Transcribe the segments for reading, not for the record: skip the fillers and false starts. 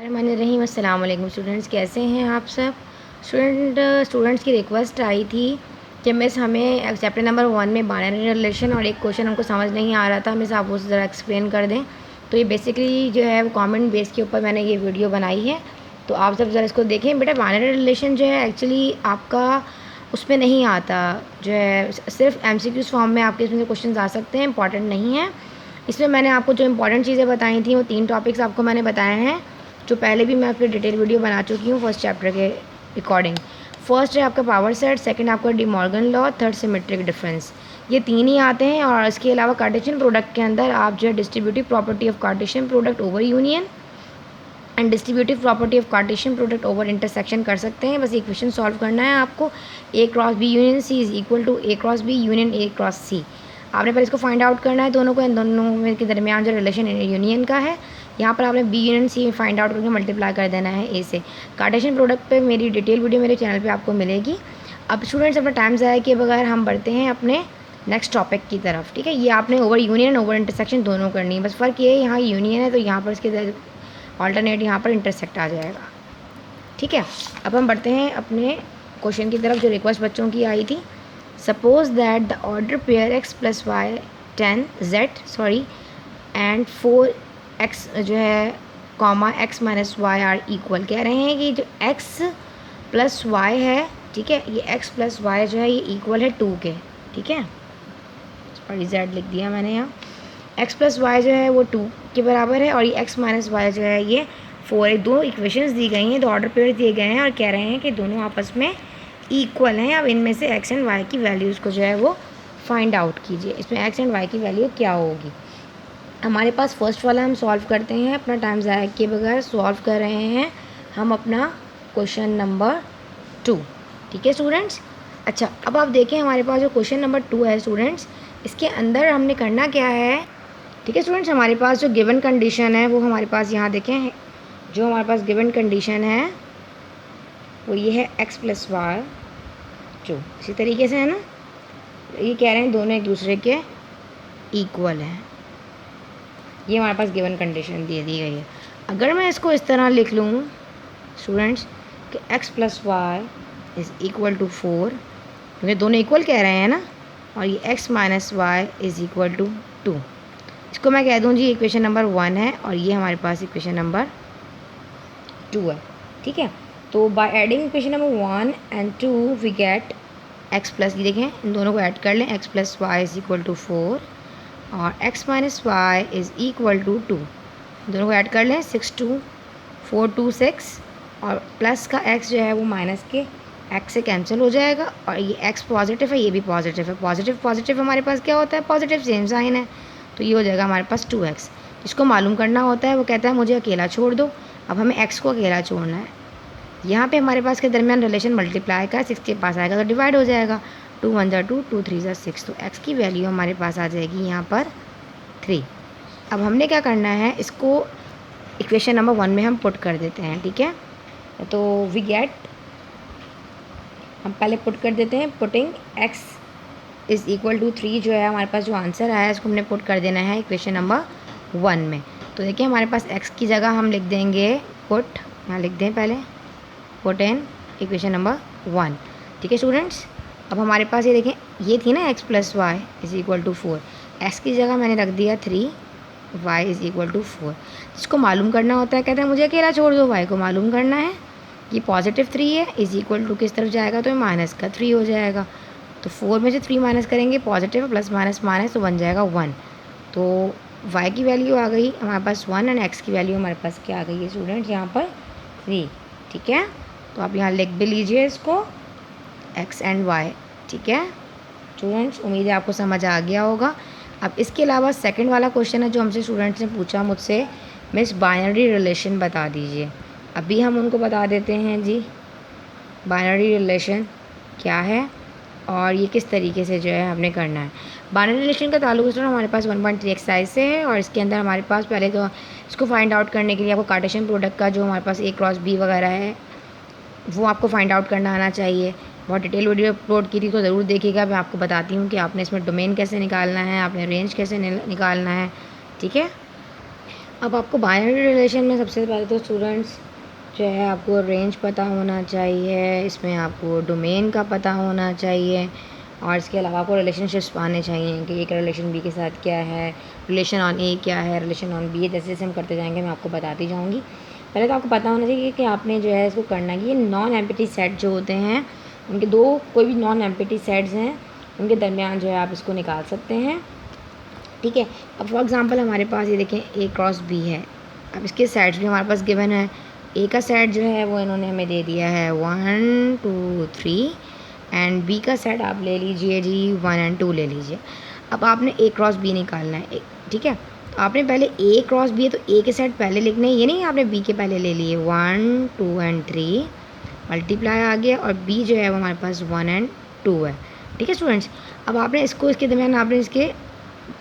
रहीम अस्सलाम वालेकुम स्टूडेंट्स, कैसे हैं आप सब। स्टूडेंट्स की रिक्वेस्ट आई थी कि मिस हमें चैप्टर नंबर 1 में बाइनरी रिलेशन और एक क्वेश्चन हमको समझ नहीं आ रहा था, मिस आप उसे ज़रा एक्सप्लेन कर दें। तो ये बेसिकली जो है वो कमेंट बेस के ऊपर मैंने ये वीडियो बनाई है, तो आप सब ज़रा इसको देखें। बेटा बाइनरी रिलेशन जो है एक्चुअली आपका उसमें नहीं आता, जो है सिर्फ MCQs फॉर्म में आपके इसमें क्वेश्चन आ सकते हैं, इंपॉर्टेंट नहीं है। इसमें मैंने आपको जो इंपॉर्टेंट चीज़ें बताई थी वो 3 टॉपिक्स आपको मैंने बताए हैं, जो पहले भी मैं अपनी डिटेल वीडियो बना चुकी हूँ फर्स्ट चैप्टर के अकॉर्डिंग। फर्स्ट है आपका पावर सेट, सेकंड आपका De Morgan law, third symmetric difference. ये 3 ही आते हैं। और इसके अलावा कार्टेशियन प्रोडक्ट के अंदर आप जो है distributive property of Cartesian product over union and distributive property of Cartesian product over intersection कर सकते हैं। बस इक्वेशन सॉल्व करना है आपको। A cross B union C is equal to A cross B union A cross C। आपने पहले इसको फाइंड आउट करना है दोनों को, इन दोनों में के दरमियान जो रिलेशन यूनियन का है। यहाँ पर आपने B union C find out करके मल्टीप्लाई कर देना है A से। कार्टेशियन प्रोडक्ट पे मेरी डिटेल वीडियो मेरे चैनल पे आपको मिलेगी। अब स्टूडेंट्स अपना टाइम ज़ाया किए बगैर हम बढ़ते हैं अपने नेक्स्ट टॉपिक की तरफ। ठीक है, ये आपने ओवर यूनियन ओवर इंटरसेक्शन दोनों करनी है। बस फ़र्क ये है यहाँ यूनियन है तो यहाँ पर इसके ऑल्टरनेट यहाँ पर इंटरसेक्ट आ जाएगा। ठीक है, अब हम बढ़ते हैं अपने क्वेश्चन की तरफ जो रिक्वेस्ट बच्चों की आई थी। Suppose that the order pair x plus y 10 z and 4x जो है comma x minus y are equal. कह रहे हैं कि जो x प्लस वाई है, ठीक है, ये x प्लस वाई जो है ये इक्वल है 2 के। ठीक है, सॉरी z लिख दिया मैंने यहाँ। x प्लस वाई जो है वो 2 के बराबर है और ये x माइनस वाई जो है ये 4 है। दो इक्वेशंस दी गई हैं, दो ऑर्डर पेयर दिए गए हैं और कह रहे हैं कि दोनों आपस में इक्वल हैं। अब इनमें से x एंड y की वैल्यूज़ को जो है वो फाइंड आउट कीजिए। इसमें x एंड y की वैल्यू क्या होगी। हमारे पास फर्स्ट वाला हम सॉल्व करते हैं, अपना टाइम ज़ाया किए बगैर सॉल्व कर रहे हैं हम अपना क्वेश्चन नंबर 2। ठीक है स्टूडेंट्स। अच्छा, अब आप देखें हमारे पास जो क्वेश्चन नंबर 2 है स्टूडेंट्स, इसके अंदर हमने करना क्या है। ठीक है स्टूडेंट्स, हमारे पास जो गिवन कंडीशन है वो हमारे पास यहाँ देखें, जो हमारे पास गिवन कंडीशन है वो ये है x प्लस वाई, जो इसी तरीके से है ना, ये कह रहे हैं दोनों एक दूसरे के इक्वल हैं। ये हमारे पास गिवन कंडीशन दी गई है। अगर मैं इसको इस तरह लिख लूँ स्टूडेंट्स कि x plus y is equal to 4, क्योंकि दोनों इक्वल कह रहे हैं ना, और ये x minus y is equal to 2, इसको मैं कह दूँ जी इक्वेशन नंबर 1 है और ये हमारे पास इक्वेशन नंबर 2 है। ठीक है, तो by adding equation number 1 and 2 we get x plus, ये देखें इन दोनों को ऐड कर लें, x plus y is equal to 4 और x minus y is equal to 2, दोनों को ऐड कर लें, 6 2 4 2 6 और प्लस का x जो है वो माइनस के x से कैंसिल हो जाएगा और ये x पॉजिटिव है, ये भी पॉजिटिव है। पॉजिटिव पॉजिटिव हमारे पास क्या होता है, पॉजिटिव सेम साइन है, तो ये हो जाएगा हमारे पास 2x। इसको मालूम करना होता है, वो कहता है मुझे अकेला छोड़ दो। अब हमें x को अकेला छोड़ना है। यहाँ पे हमारे पास के दरमियान रिलेशन मल्टीप्लाई का 6 के पास आएगा तो डिवाइड हो जाएगा, 2 1 ज़ा 2 2 3 ज़ा 6, तो x की वैल्यू हमारे पास आ जाएगी यहाँ पर 3। अब हमने क्या करना है, इसको इक्वेशन नंबर 1 में हम पुट कर देते हैं। ठीक है, तो वी गेट, हम पहले पुट कर देते हैं, putting x is equal to 3 जो है हमारे पास जो आंसर आया है इसको हमने पुट कर देना है इक्वेशन नंबर 1 में। तो देखिए हमारे पास x की जगह हम लिख देंगे पुट, यहाँ लिख दें पहले पुट इन इक्वेशन नंबर 1। ठीक है स्टूडेंट्स, अब हमारे पास ये देखें, ये थी ना x plus y is equal to 4, x की जगह मैंने रख दिया 3, y इज़ इक्वल टू 4। जिसको मालूम करना होता है कहते हैं मुझे अकेला छोड़ दो, y को मालूम करना है। ये पॉजिटिव 3 है, इज़ इक्वल टू किस तरफ जाएगा, तो माइनस का 3 हो जाएगा। तो 4 में से 3 माइनस करेंगे, पॉजिटिव प्लस माइनस माइनस तो बन जाएगा 1। तो y की वैल्यू आ गई हमारे पास 1 एंड x की वैल्यू हमारे पास क्या आ गई है स्टूडेंट, यहाँ पर 3। ठीक है, तो आप यहाँ लिख भी लीजिए इसको x एंड y। ठीक है स्टूडेंट्स, उम्मीद है आपको समझ आ गया होगा। अब इसके अलावा सेकंड वाला क्वेश्चन है जो हमसे स्टूडेंट्स ने पूछा मुझसे, मिस बाइनरी रिलेशन बता दीजिए। अभी हम उनको बता देते हैं जी बाइनरी रिलेशन क्या है और ये किस तरीके से जो है हमने करना है। बाइनरी रिलेशन का ताल्लुक स्टूडेंट हमारे पास 1.3 एक्सरसाइज से है और इसके अंदर हमारे पास पहले तो इसको फाइंड आउट करने के लिए आपको कार्टेशियन प्रोडक्ट का जो हमारे पास A क्रॉस B वगैरह है वो आपको फाइंड आउट करना आना चाहिए। बहुत डिटेल वीडियो अपलोड की थी तो ज़रूर देखिएगा। मैं आपको बताती हूँ कि आपने इसमें डोमेन कैसे निकालना है, आपने रेंज कैसे निकालना है। ठीक है, अब आपको बाइनरी रिलेशन में सबसे पहले तो स्टूडेंट्स जो है आपको रेंज पता होना चाहिए, इसमें आपको डोमेन का पता होना चाहिए और इसके अलावा आपको रिलेशनशिप्स आने चाहिए कि एक रिलेशन बी के साथ क्या है, रिलेशन ऑन ए क्या है, रिलेशन ऑन बी, जैसे जैसे हम करते जाएंगे मैं आपको बताती जाऊँगी। पहले तो आपको पता होना चाहिए कि आपने जो है इसको करना है कि नॉन एम्प्टी सेट जो होते हैं उनके दो कोई भी नॉन एम्प्टी सेट्स हैं उनके दरमियान जो है आप इसको निकाल सकते हैं, ठीक है। अब फॉर एग्ज़ाम्पल हमारे पास ये देखें ए क्रॉस बी है। अब इसके सेट्स भी हमारे पास गिवन है। ए का सेट जो है वो इन्होंने हमें दे दिया है 1 2 3 एंड बी का सेट आप ले लीजिए जी 1 एंड 2 ले लीजिए। अब आपने ए क्रॉस बी निकालना है, ठीक है। तो आपने पहले ए क्रॉस बी है तो ए के सेट पहले लिखने हैं, ये नहीं आपने बी के पहले ले लिए 1 2 एंड 3 मल्टीप्लाई आ गया और बी जो है वो हमारे पास 1 एंड 2 है, ठीक है स्टूडेंट्स। अब आपने इसको इसके दरमियान आपने इसके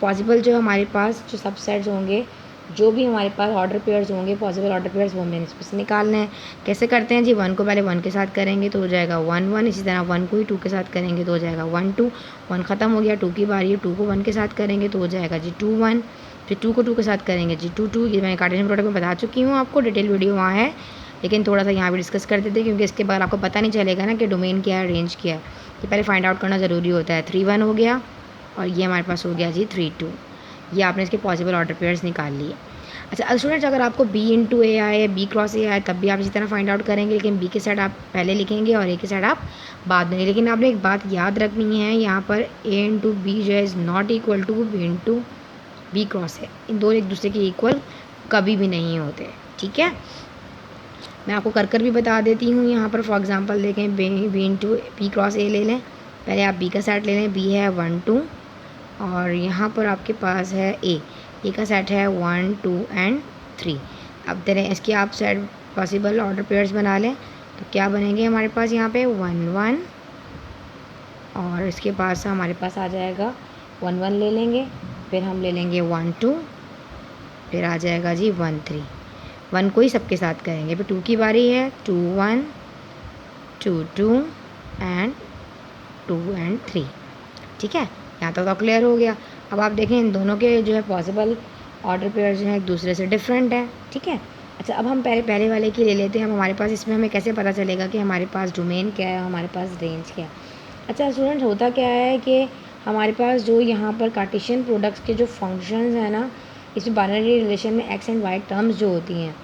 पॉसिबल जो हमारे पास जो सबसेट्स होंगे, जो भी हमारे पास ऑर्डर पेयर्स होंगे पॉसिबल ऑर्डर पेयर्स वो हमें इसमें से निकालने हैं। कैसे करते हैं जी, 1 को पहले 1 के साथ करेंगे तो हो जाएगा 1 1, इसी तरह 1 को ही 2 के साथ करेंगे तो हो जाएगा 1 2, 1 ख़त्म हो गया, 2 की बारी है, 2 को 1 के साथ करेंगे तो हो जाएगा जी 2 1, फिर 2 को 2 के साथ करेंगे जी 2 2। ये मैंने कार्टेशियन प्रोडक्ट में बता चुकी हूँ आपको, डिटेल वीडियो वहाँ है, लेकिन थोड़ा सा यहाँ भी डिस्कस कर देते क्योंकि इसके बाद आपको पता नहीं चलेगा ना कि डोमेन क्या है, रेंज क्या है, ये पहले फाइंड आउट करना ज़रूरी होता है। 3 1 हो गया और ये हमारे पास हो गया जी 3 2। ये आपने इसके पॉसिबल ऑर्डर पेयर्स निकाल लिए। अच्छा स्टूडेंट्स, अगर आपको बी इंटू ए आए, बी क्रॉस ए आए, तब भी आप इसी तरह फाइंड आउट करेंगे, लेकिन बी के सेट आप पहले लिखेंगे और ए के सेट आप बाद में। लेकिन आपने एक बात याद रखनी है, यहाँ पर ए इंटू बी जो है is not equal to b into B cross है। इन दोनों एक दूसरे के इक्वल कभी भी नहीं होते, ठीक है। मैं आपको कर भी बता देती हूँ। यहाँ पर फॉर एग्जांपल देखें, b into B cross a ले लें, पहले आप बी का सेट ले लें, बी है 1 2 और यहाँ पर आपके पास है ए का सेट है 1 2 एंड 3। अब दे रहे इसके आप सेट पॉसिबल ऑर्डर पेयर्स बना लें तो क्या बनेंगे हमारे पास यहाँ पे 1 1 और इसके पास हमारे पास आ जाएगा 1 1 ले लेंगे, फिर हम ले लेंगे 1 2, फिर आ जाएगा जी 1 3। 1 को ही सबके साथ करेंगे, फिर 2 की बारी है 2 1 2 2 एंड 2 एंड 3, ठीक है। यहाँ तक तो क्लियर हो गया। अब आप देखें इन दोनों के जो है पॉसिबल ऑर्डर पेयर जो है एक दूसरे से डिफरेंट है, ठीक है। अच्छा अब हम पहले वाले की ले लेते हैं। अब हमारे पास इसमें हमें कैसे पता चलेगा कि हमारे पास डोमेन क्या है, हमारे पास रेंज क्या है। अच्छा स्टूडेंट्स, होता क्या है कि हमारे पास जो यहाँ पर कार्टेशियन प्रोडक्ट्स के जो फंक्शंस हैं ना, इसमें बाइनरी रिलेशन में एक्स एंड वाई टर्म्स जो होती हैं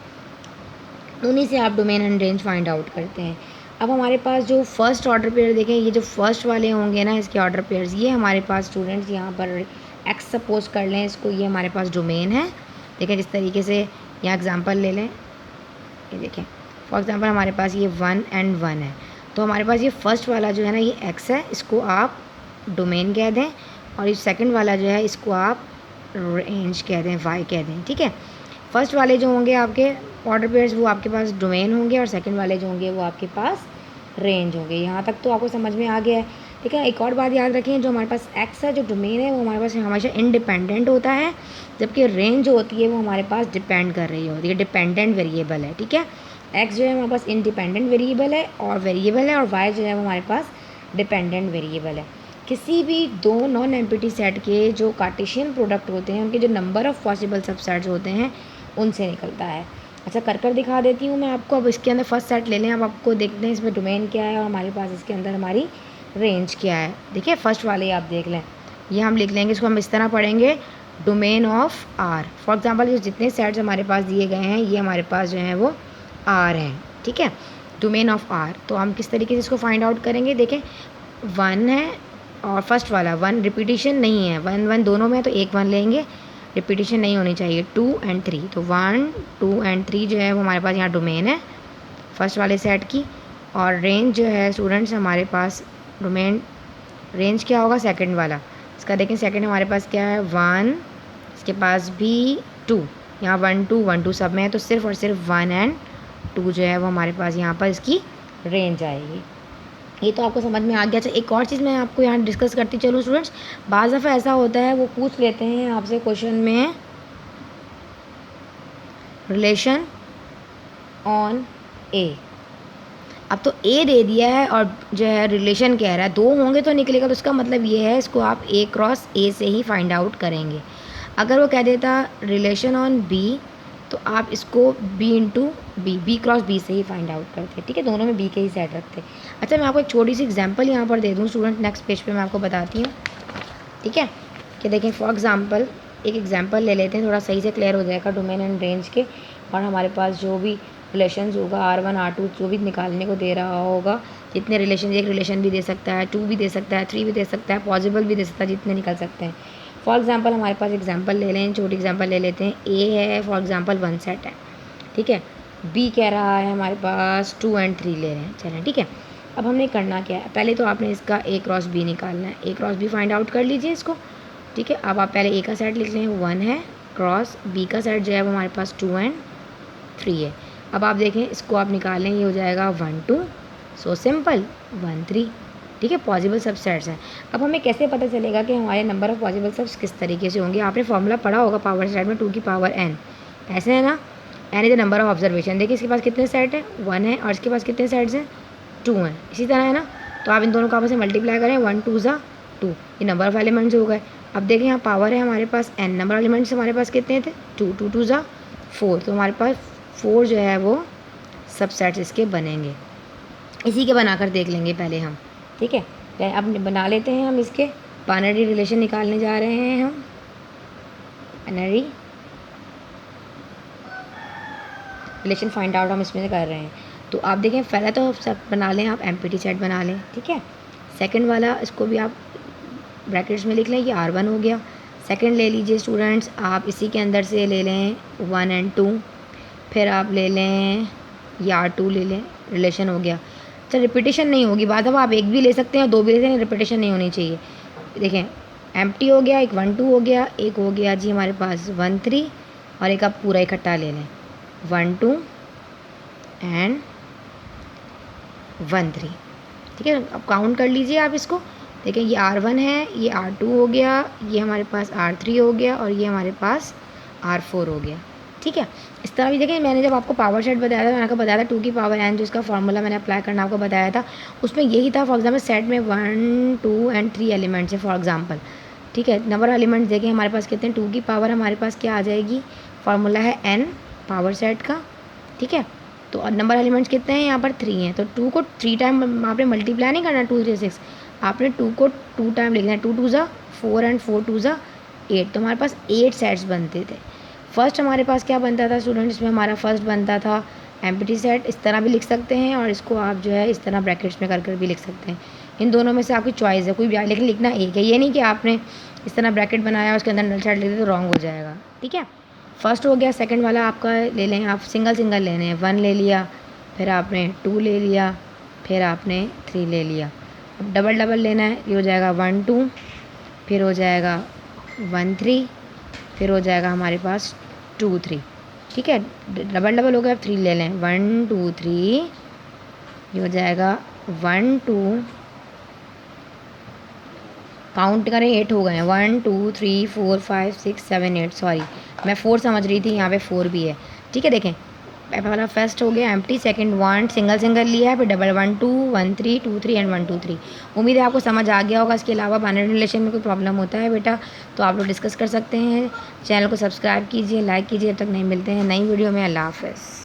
उन्हीं से आप domain and range find out करते हैं। अब हमारे पास जो फर्स्ट ऑर्डर पेयर देखें, ये जो फर्स्ट वाले होंगे ना इसके ऑर्डर पेयर्स, ये हमारे पास स्टूडेंट्स यहाँ पर एक्स सपोज कर लें इसको, ये हमारे पास डोमेन है। देखें जिस तरीके से यहाँ एग्जांपल ले लें, ये देखें फॉर एग्जांपल हमारे पास ये 1 एंड 1 है, तो हमारे पास ये फर्स्ट वाला जो है ना ये एक्स है, इसको आप डोमेन कह दें, और ये सेकंड वाला जो है इसको आप रेंज कह दें, वाई कह दें, ठीक है। फर्स्ट वाले जो होंगे आपके ऑर्डर पेयर्स वो आपके पास डोमेन होंगे और सेकंड वाले जो होंगे वो आपके पास रेंज होंगे। यहाँ तक तो आपको समझ में आ गया है, ठीक है। एक और बात याद रखें, जो हमारे पास एक्स है, जो डोमेन है, वो हमारे पास हमेशा इंडिपेंडेंट होता है, जबकि रेंज जो होती है वो हमारे पास डिपेंड कर रही होती है, डिपेंडेंट वेरिएबल है, ठीक है। एक्स जो है हमारे पास इंडिपेंडेंट वेरिएबल है और वाई जो है वो हमारे पास डिपेंडेंट वेरिएबल है। किसी भी दो नॉन एम्प्टी सेट के जो कार्टेशियन प्रोडक्ट होते हैं उनके जो नंबर ऑफ़ पॉसिबल सबसेट्स होते हैं उनसे निकलता है। अच्छा कर देखा देती हूँ मैं आपको। अब इसके अंदर फर्स्ट सेट ले लें, अब आपको देखते हैं इसमें डोमेन क्या है और हमारे पास इसके अंदर हमारी रेंज क्या है। देखिए फर्स्ट वाले आप देख लें, ये हम लिख लेंगे, इसको हम इस तरह पढ़ेंगे, domain of R. For example ये जितने सेट्स हमारे पास दिए गए हैं ये हमारे पास जो है वो आर हैं, ठीक है, डोमेन ऑफ आर। तो हम किस तरीके से इसको फाइंड आउट करेंगे, देखें 1 है और फर्स्ट वाला 1 रिपीटिशन नहीं है, 1 1 दोनों में, तो एक 1 लेंगे, रिपीटिशन नहीं होनी चाहिए। 2 एंड 3, तो 1 2 एंड 3 जो है वो हमारे पास यहाँ डोमेन है फर्स्ट वाले सेट की। और रेंज जो है स्टूडेंट्स हमारे पास डोमेन रेंज क्या होगा, सेकंड वाला। इसका देखें सेकंड हमारे पास क्या है 1, इसके पास भी 2, यहाँ 1 2 सब में है, तो सिर्फ और सिर्फ 1 एंड 2 जो है वो हमारे पास यहाँ पर इसकी रेंज आएगी। ये तो आपको समझ में आ गया। अच्छा एक और चीज़ मैं आपको यहाँ डिस्कस करती चलूँ स्टूडेंट्स, बाज़ दफ़ा ऐसा होता है वो पूछ लेते हैं आपसे क्वेश्चन में रिलेशन ऑन ए। अब तो ए दे दिया है और जो है रिलेशन कह रहा है, दो होंगे तो निकलेगा, तो इसका मतलब ये है इसको आप ए क्रॉस ए से ही फाइंड आउट करेंगे। अगर वो कह देता रिलेशन ऑन बी तो आप इसको B into B cross B से ही फाइंड आउट करते हैं, ठीक है। दोनों में बी के ही सेट रखते हैं। अच्छा, मैं आपको एक छोटी सी एग्जांपल यहाँ पर दे दूँ स्टूडेंट, नेक्स्ट पेज पे मैं आपको बताती हूँ, ठीक है। कि देखें फॉर एग्जांपल एक एग्जांपल ले लेते हैं, थोड़ा सही से क्लियर हो जाएगा डोमेन एंड रेंज के, और हमारे पास जो भी रिलेशंस होगा R1 R2 जो भी निकालने को दे रहा होगा, जितने रिलेशन, एक रिलेशन भी दे सकता है, 2 भी दे सकता है, 3 भी दे सकता है, पॉसिबल भी दे सकता है, जितने निकल सकते हैं। फॉर एग्जांपल हमारे पास एग्जांपल ले लें, छोटी एग्जांपल ले लेते हैं। ए है फॉर एग्जांपल 1 सेट है, ठीक है। बी कह रहा है हमारे पास 2 एंड 3 ले रहे हैं, चलें, ठीक है। अब हमने करना क्या है, पहले तो आपने इसका ए क्रॉस बी निकालना है। ए क्रॉस बी फाइंड आउट कर लीजिए इसको, ठीक है। अब आप पहले ए का सेट लिख लें, 1 है, क्रॉस बी का सेट जो है वो हमारे पास 2 एंड 3 है। अब आप देखें इसको आप निकालें, ये हो जाएगा 1 2, सो सिंपल 1 3, ठीक है। पॉसिबल सबसेट्स हैं। अब हमें कैसे पता चलेगा कि हमारे नंबर ऑफ पॉसिबल सबस किस तरीके से होंगे। आपने फॉर्मूला पढ़ा होगा पावर सेट में 2 की पावर n, ऐसे है ना। n is the number of observation. देखिए इसके पास कितने सेट हैं, 1 है, और इसके पास कितने सेट्स हैं, 2 हैं, इसी तरह है ना। तो आप इन दोनों को आपस में मल्टीप्लाई करें, 1 2 ज़ा 2, ये नंबर ऑफ एलिमेंट्स हो गए। अब देखें यहाँ पावर है हमारे पास n, नंबर ऑफ एलिमेंट्स हमारे पास कितने थे, 2 2 2 ज़ा 4, तो हमारे पास 4 जो है वो सबसेट्स इसके बनेंगे। इसी के बनाकर देख लेंगे पहले हम, ठीक है। अब बना लेते हैं हम इसके बाइनरी रिलेशन निकालने जा रहे हैं हम, बाइनरी रिलेशन फाइंड आउट हम इसमें से कर रहे हैं। तो आप देखें पहले तो सब बना लें, आप एम्प्टी सेट बना लें, ठीक है। सेकंड वाला इसको भी आप ब्रैकेट्स में लिख लें, ये R1 हो गया। सेकंड ले लीजिए स्टूडेंट्स, आप इसी के अंदर से ले लें 1 एंड 2, फिर आप ले लें ये R2 ले लें, रिलेशन हो गया। अच्छा, रिपीटेशन नहीं होगी बात, अब आप एक भी ले सकते हैं, 2 भी ले सकते हैं, रिपीटेशन नहीं होनी चाहिए। देखें एम्प्टी हो गया, एक 1 2 हो गया, एक हो गया जी हमारे पास 1 3, और एक आप पूरा इकट्ठा ले लें 1 2 एंड 1 3, ठीक है। अब काउंट कर लीजिए आप इसको, देखें ये R1 है, ये R2 हो गया, ये हमारे पास R3 हो गया, और ये हमारे पास R4 हो गया, ठीक है। इस तरह भी देखें, मैंने जब आपको पावर सेट बताया था, मैंने आपको बताया था 2 की पावर n, जो इसका फार्मूला मैंने अप्लाई करना आपको बताया था, उसमें यही था। फॉर एग्जाम्पल सेट में 1 2 एंड 3 एलिमेंट्स हैं फॉर एग्जाम्पल, ठीक है। नंबर एलिमेंट्स देखें हमारे पास कितने, 2 की पावर हमारे पास क्या आ जाएगी, फार्मूला है n पावर सेट का, ठीक है। तो नंबर एलिमेंट्स कितने हैं यहाँ पर, 3 हैं। तो 2 को 3 टाइम आपने मल्टीप्लाई नहीं करना, 2 3 6, आपने 2 को 2 टाइम लिखना है, 2 2 ज़ा 4 एंड 4 2 ज़ा 8, तो हमारे पास 8 सेट्स बनते थे। फर्स्ट हमारे पास क्या बनता था स्टूडेंट, इसमें हमारा फर्स्ट बनता था एम्प्टी सेट, इस तरह भी लिख सकते हैं, और इसको आप जो है इस तरह ब्रैकेट्स में कर भी लिख सकते हैं। इन दोनों में से आपकी चॉइस है, कोई भी, लेकिन लिखना एक है। ये नहीं कि आपने इस तरह ब्रैकेट बनाया उसके अंदर नल सेट लिख दे तो रॉन्ग हो जाएगा, ठीक है। फर्स्ट हो गया। सेकंड वाला आपका ले लें, आप सिंगल सिंगल लेने हैं, 1 ले लिया, फिर आपने 2 ले लिया, फिर आपने 3 ले लिया। अब डबल डबल लेना है, ये हो जाएगा 1 2, फिर हो जाएगा 1 3, फिर हो जाएगा हमारे पास 2 3, ठीक है। डबल डबल हो गया, अब 3 ले लें, 1 2 3, ये हो जाएगा 1 2, काउंट करें 8 हो गए हैं, 1 2 3 4 5 6 7 8, सॉरी मैं 4 समझ रही थी, यहाँ पे 4 भी है, ठीक है। देखें पहला फर्स्ट हो गया एम्प्टी, सेकंड 1 सिंगल सिंगल लिया है, फिर डबल 1 2 1 3 2 3 एंड 1 2 3। उम्मीद है आपको समझ आ गया होगा। इसके अलावा बाइनरी रिलेशन में कोई प्रॉब्लम होता है बेटा तो आप लोग डिस्कस कर सकते हैं। चैनल को सब्सक्राइब कीजिए, लाइक कीजिए। जब तक नहीं मिलते हैं नई वीडियो में, अल्लाह हाफ़िज़।